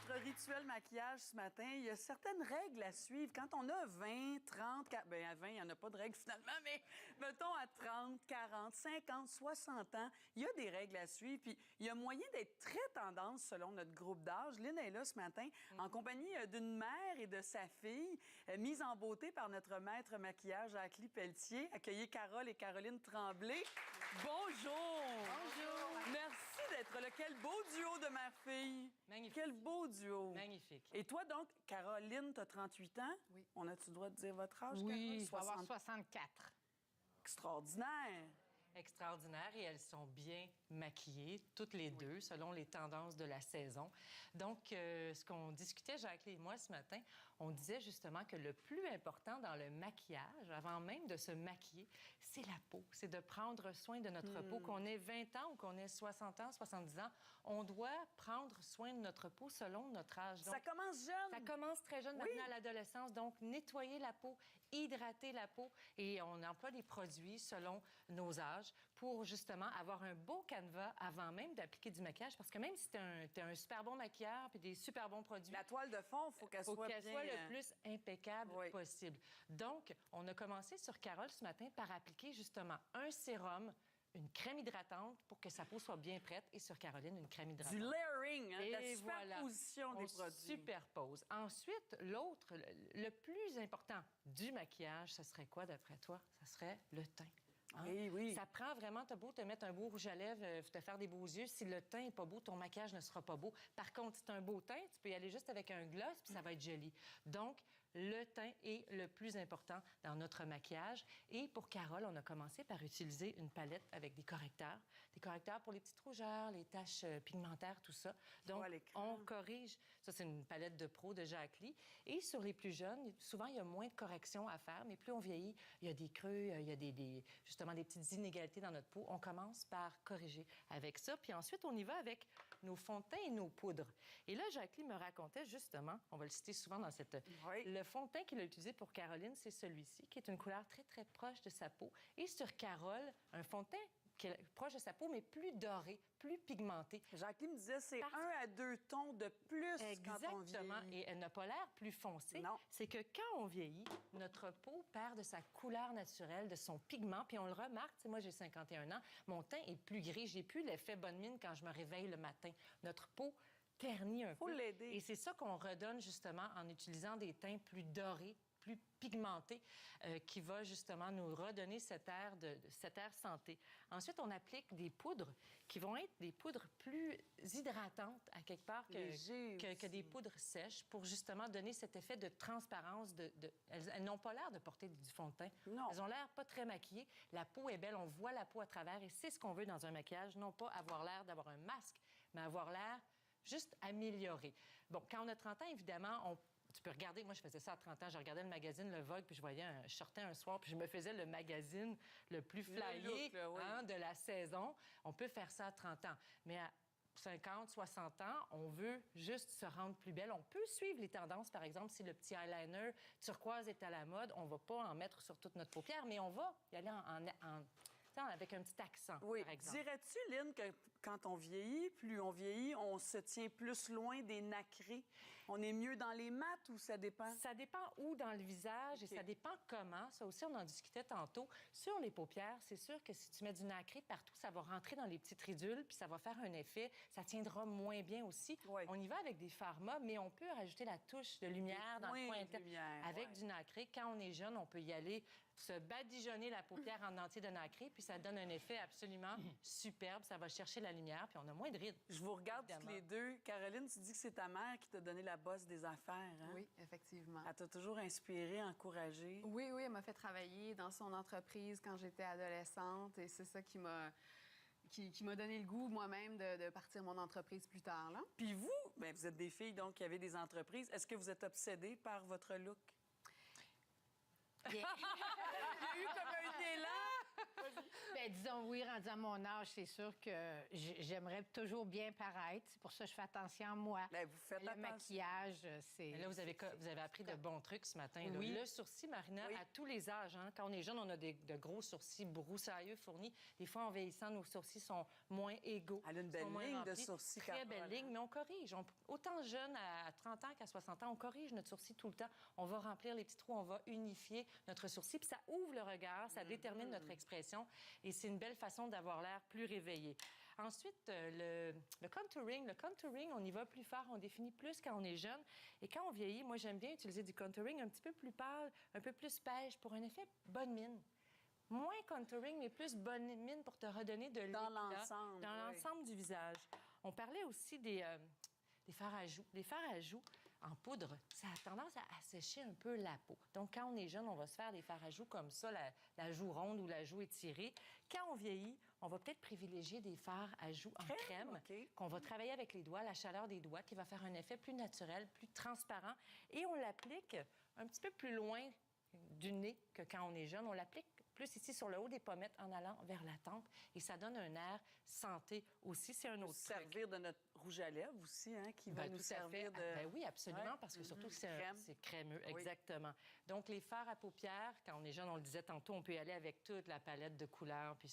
notre rituel maquillage ce matin, il y a certaines règles à suivre. Quand on a 20, 30, bien à 20, il n'y en a pas de règles finalement, mais mettons à 30, 40, 50, 60 ans, il y a des règles à suivre. Puis il y a moyen d'être très tendance selon notre groupe d'âge. Lynn est là ce matin en compagnie d'une mère et de sa fille, mise en beauté par notre maître maquillage Jacqueline Pelletier. Accueillez Carole et Caroline Tremblay. Bonjour! Bonjour! Merci d'être là. Quel beau duo de mère-fille! Magnifique. Quel beau duo! Magnifique. Et toi, donc, Caroline, tu as 38 ans? Oui. On a-tu le droit de dire votre âge, Oui, je vais Carole? avoir 64. Extraordinaire! Extraordinaire et elles sont bien maquillées, toutes les deux, selon les tendances de la saison. Donc, ce qu'on discutait, Jacqueline et moi, ce matin, on disait justement que le plus important dans le maquillage, avant même de se maquiller, c'est la peau. C'est de prendre soin de notre peau. Qu'on ait 20 ans ou qu'on ait 60 ans, 70 ans, on doit prendre soin de notre peau selon notre âge. Donc, ça commence jeune! ça commence très jeune, maintenant à l'adolescence. Donc, nettoyer la peau, hydrater la peau. Et on emploie des produits selon nos âges pour justement avoir un beau canevas avant même d'appliquer du maquillage. Parce que même si t'es un super bon maquilleur puis des super bons produits... La toile de fond, il faut qu'elle soit bien... soit le plus impeccable possible. Donc, on a commencé sur Carole ce matin par appliquer justement un sérum, une crème hydratante pour que sa peau soit bien prête et sur Caroline, une crème hydratante. Du layering, hein, et la superposition des produits. Superpose. Ensuite, l'autre, le plus important du maquillage, ce serait quoi d'après toi? Ça serait le teint. Hein? Oui, oui. Ça prend vraiment, t'as beau te mettre un beau rouge à lèvres, te faire des beaux yeux. Si le teint n'est pas beau, ton maquillage ne sera pas beau. Par contre, si tu as un beau teint, tu peux y aller juste avec un gloss, puis ça va être joli. Donc, le teint est le plus important dans notre maquillage. Et pour Carole, on a commencé par utiliser une palette avec des correcteurs. Des correcteurs pour les petites rougeurs, les taches pigmentaires, tout ça. Donc, on corrige. Ça, c'est une palette de pro de Jacqueline. Et sur les plus jeunes, souvent, il y a moins de corrections à faire, mais plus on vieillit, il y a des creux, il y a justement des petites inégalités dans notre peau. On commence par corriger avec ça. Puis ensuite, on y va avec nos fonds de teint et nos poudres. Et là, Jacqueline me racontait justement, on va le citer souvent dans cette... Le fond de teint qu'il a utilisé pour Caroline, c'est celui-ci, qui est une couleur très, très proche de sa peau. Et sur Carole, un fond de teint qui est proche de sa peau, mais plus doré, plus pigmenté. Jacqueline me disait, c'est 1 à 2 tons de plus quand on vieillit. Exactement. Et elle n'a pas l'air plus foncée. Non. C'est que quand on vieillit, notre peau perd de sa couleur naturelle, de son pigment. Puis on le remarque, tu sais, moi, j'ai 51 ans, mon teint est plus gris. J'ai plus l'effet bonne mine quand je me réveille le matin. Notre peau ternit un peu. Faut l'aider. Et c'est ça qu'on redonne justement en utilisant des teints plus dorés, plus pigmenté, qui va justement nous redonner cet air santé. Ensuite, on applique des poudres qui vont être des poudres plus hydratantes à quelque part que des poudres sèches pour justement donner cet effet de transparence. Elles n'ont pas l'air de porter du fond de teint. Non. Elles ont l'air pas très maquillées. La peau est belle, on voit la peau à travers et c'est ce qu'on veut dans un maquillage, non pas avoir l'air d'avoir un masque, mais avoir l'air juste amélioré. Bon, quand on a 30 ans, évidemment, tu peux regarder, moi je faisais ça à 30 ans, je regardais le magazine Le Vogue, puis je sortais un soir, puis je me faisais le magazine le plus flyé de la saison. On peut faire ça à 30 ans, mais à 50, 60 ans, on veut juste se rendre plus belle. On peut suivre les tendances, par exemple, si le petit eyeliner turquoise est à la mode, on va pas en mettre sur toute notre paupière, mais on va y aller avec un petit accent, par exemple. Dirais-tu, Lynn, que quand on vieillit, plus on vieillit, on se tient plus loin des nacrés? On est mieux dans les mates ou ça dépend? Ça dépend où dans le visage et ça dépend comment. Ça aussi, on en discutait tantôt. Sur les paupières, c'est sûr que si tu mets du nacré partout, ça va rentrer dans les petites ridules puis ça va faire un effet. Ça tiendra moins bien aussi. On y va avec des pharma, mais on peut rajouter la touche de lumière dans le coin interne. Avec du nacré, quand on est jeune, on peut y aller se badigeonner la paupière en entier de nacré, puis ça donne un effet absolument superbe. Ça va chercher la lumière, puis on a moins de rides. Je vous regarde toutes les deux. Caroline, tu dis que c'est ta mère qui t'a donné la bosse des affaires, hein? Oui, effectivement. Elle t'a toujours inspirée, encouragée. Oui, elle m'a fait travailler dans son entreprise quand j'étais adolescente, et c'est ça qui m'a donné le goût moi-même de partir mon entreprise plus tard, là. Puis vous, bien, vous êtes des filles, donc, qui avez des entreprises. Est-ce que vous êtes obsédées par votre look? Il y a eu comme un élan. Bien, disons oui, rendu à mon âge, c'est sûr que j'aimerais toujours bien paraître. C'est pour ça que je fais attention à moi. Bien, vous faites Le attention. maquillage, c'est... Mais là, vous avez appris de bons trucs ce matin. là. Oui. Le sourcil, Marina, Oui. à tous les âges. Hein. Quand on est jeune, on a de gros sourcils broussailleux, fournis. Des fois, en vieillissant, nos sourcils sont moins égaux. Elle a une belle sont moins ligne de remplis. sourcils, Très Carole, belle hein. ligne, mais on corrige. Autant jeune à 30 ans qu'à 60 ans, on corrige notre sourcil tout le temps. On va remplir les petits trous, on va unifier notre sourcil. Puis ça ouvre le regard, ça détermine notre expression. Et c'est une belle façon d'avoir l'air plus réveillé. Ensuite, le contouring. Le contouring, on y va plus fort, on définit plus quand on est jeune. Et quand on vieillit, moi, j'aime bien utiliser du contouring un petit peu plus pâle, un peu plus pêche pour un effet bonne mine. Moins contouring, mais plus bonne mine pour te redonner de l'éclat l'ensemble, dans oui. l'ensemble du visage. On parlait aussi des fards à joues. Les fards à joues en poudre, ça a tendance à assécher un peu la peau. Donc, quand on est jeune, on va se faire des fards à joues comme ça, la joue ronde ou la joue étirée. Quand on vieillit, on va peut-être privilégier des fards à joues en crème OK. qu'on va travailler avec les doigts, la chaleur des doigts, qui va faire un effet plus naturel, plus transparent. Et on l'applique un petit peu plus loin du nez que quand on est jeune. On l'applique plus ici sur le haut des pommettes en allant vers la tempe. Et ça donne un air santé aussi. C'est un Pour autre se truc. servir de notre rouge à lèvres aussi, hein, qui va Ben, nous tout à servir fait. de... Ah, ben oui, absolument, Ouais. parce que surtout que Crème. c'est crémeux, Oui. exactement. Donc, les fards à paupières, quand on est jeune, on le disait tantôt, on peut y aller avec toute la palette de couleurs. Puis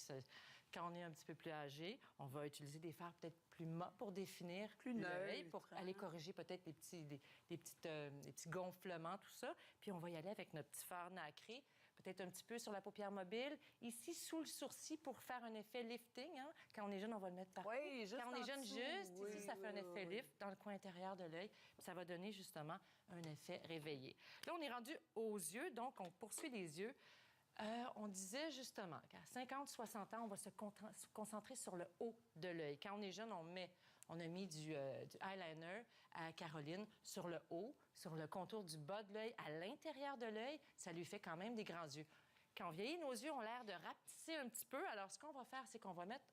quand on est un petit peu plus âgé, on va utiliser des fards peut-être plus mat pour définir Plus l'œil, neutre, pour hein. aller corriger peut-être des petits gonflements, tout ça. Puis on va y aller avec notre petit fard nacré, peut-être un petit peu sur la paupière mobile. Ici, sous le sourcil, pour faire un effet lifting. Hein. Quand on est jeune, on va le mettre partout. Oui, juste Quand on en est jeune, dessous. juste Oui, ici, ça fait un oui, effet oui. lift dans le coin intérieur de l'œil. Puis ça va donner justement un effet réveillé. Là, on est rendu aux yeux, donc on poursuit les yeux. On disait justement qu'à 50-60 ans, on va se concentrer sur le haut de l'œil. Quand on est jeune, on a mis du eyeliner à Caroline sur le haut, sur le contour du bas de l'œil, à l'intérieur de l'œil. Ça lui fait quand même des grands yeux. Quand on vieillit, nos yeux ont l'air de rapetisser un petit peu. Alors, ce qu'on va faire, c'est qu'on va mettre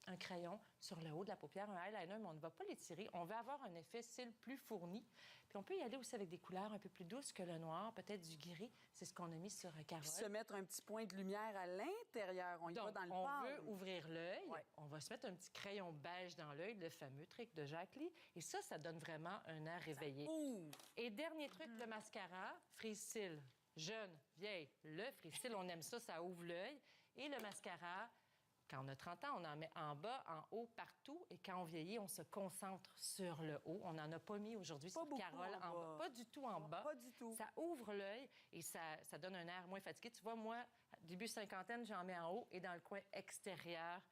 un crayon sur le haut de la paupière, un eyeliner, mais on ne va pas l'étirer. On va avoir un effet cils plus fourni. Puis on peut y aller aussi avec des couleurs un peu plus douces que le noir, peut-être du gris. C'est ce qu'on a mis sur Carole. Puis se mettre un petit point de lumière à l'intérieur. On y va Donc, dans le on pâle. veut ouvrir l'œil. Ouais. On va se mettre un petit crayon beige dans l'œil, le fameux trick de Jacques Lie. Et ça donne vraiment un air réveillé. Ouh! Et dernier truc, le mascara, frise-cils. Jeune, vieille, le frise-cils, on aime ça, ça ouvre l'œil. Et le mascara, quand on a 30 ans, on en met en bas, en haut, partout. Et quand on vieillit, on se concentre sur le haut. On n'en a pas mis aujourd'hui Pas sur beaucoup Carole en bas. Pas du tout en bas. Pas du tout. Ça ouvre l'œil et ça donne un air moins fatigué. Tu vois, moi, début cinquantaine, j'en mets en haut et dans le coin extérieur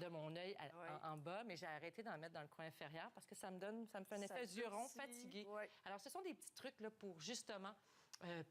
de mon œil en bas, mais j'ai arrêté d'en mettre dans le coin inférieur parce que ça me fait un Ça effet yeux ronds, aussi, fatigué. ouais. Alors, ce sont des petits trucs là, pour justement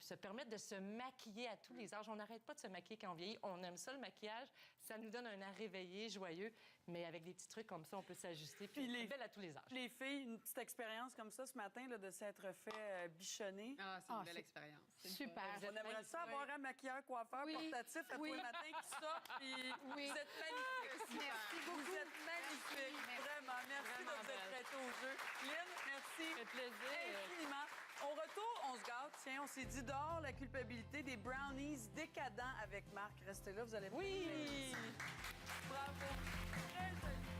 se permettre de se maquiller à tous les âges. On n'arrête pas de se maquiller quand on vieillit. On aime ça, le maquillage. Ça nous donne un air réveillé, joyeux, mais avec des petits trucs comme ça, on peut s'ajuster. Puis les- belle à tous les âges. Les filles, une petite expérience comme ça ce matin, là, de s'être fait bichonner. Ah, c'est une Ah, belle c'est expérience. C'est le super. fun. Vous êtes On aimerait ça magnifique. avoir un maquilleur coiffeur Oui. portatif à tous Oui. les matins qui sort. Puis Oui. vous êtes magnifiques. Merci Vous êtes magnifiques. Vraiment. Merci Vraiment de vous être belle. prêtés au jeu. Lynn, merci. Ça fait plaisir. Infiniment. Au retour, on se gâte. Tiens, on s'est dit dehors la culpabilité des brownies décadents avec Marc. Restez là, vous allez Oui! Bravo. Très joli.